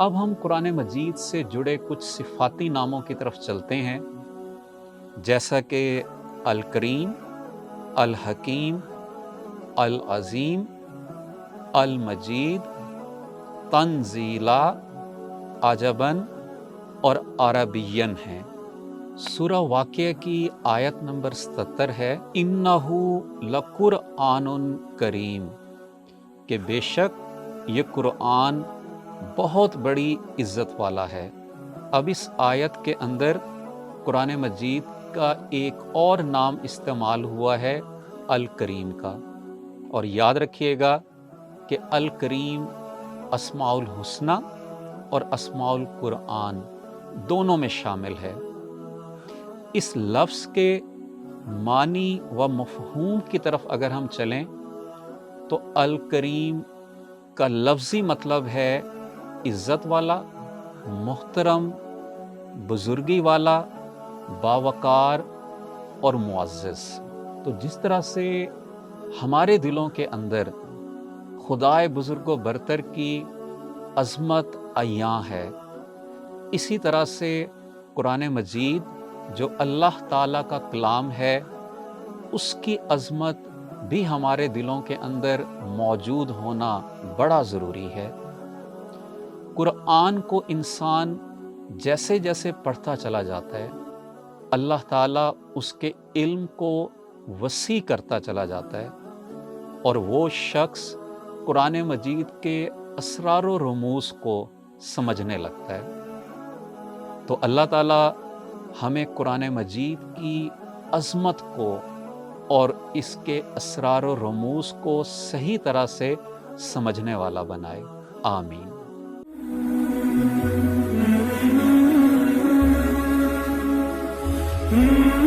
अब हम कुरान मजीद से जुड़े कुछ सिफाती नामों की तरफ चलते हैं, जैसा कि अल करीम, अल हकीम, अल अज़ीम, अल मजीद, तंजीला, अजबन और अरबियन हैं। सूरह वाक़िया की आयत नंबर 77 है, इन्नहु लकुरआनुन करीम, कि बेशक ये कुरान बहुत बड़ी इज़्ज़त वाला है। अब इस आयत के अंदर कुरान मजीद का एक और नाम इस्तेमाल हुआ है, अल करीम का। और याद रखिएगा कि अल करीम अस्माउल हुस्ना और अस्माउल कुरान दोनों में शामिल है। इस लफ्ज़ के मानी व मफ़हूम की तरफ अगर हम चलें तो अल करीम का लफ्ज़ी मतलब है इज़्ज़त वाला, मुहतरम, बुज़ुर्गी वाला, बावकार और मुअज़्ज़ज़। तो जिस तरह से हमारे दिलों के अंदर खुदाए बुज़ुर्ग बरतर की अज़मत अयां है, इसी तरह से कुरान मजीद जो अल्लाह ताला का कलाम है, उसकी अज़मत भी हमारे दिलों के अंदर मौजूद होना बड़ा ज़रूरी है। कुरान को इंसान जैसे जैसे पढ़ता चला जाता है, अल्लाह ताला उसके इल्म को वसी करता चला जाता है और वो शख्स कुरान मजीद के असरार व रमूज़ को समझने लगता है। तो अल्लाह ताला हमें कुरान मजीद की अज़मत को और इसके असरार व रमूज़ को सही तरह से समझने वाला बनाए। आमीन। Mm-hmm.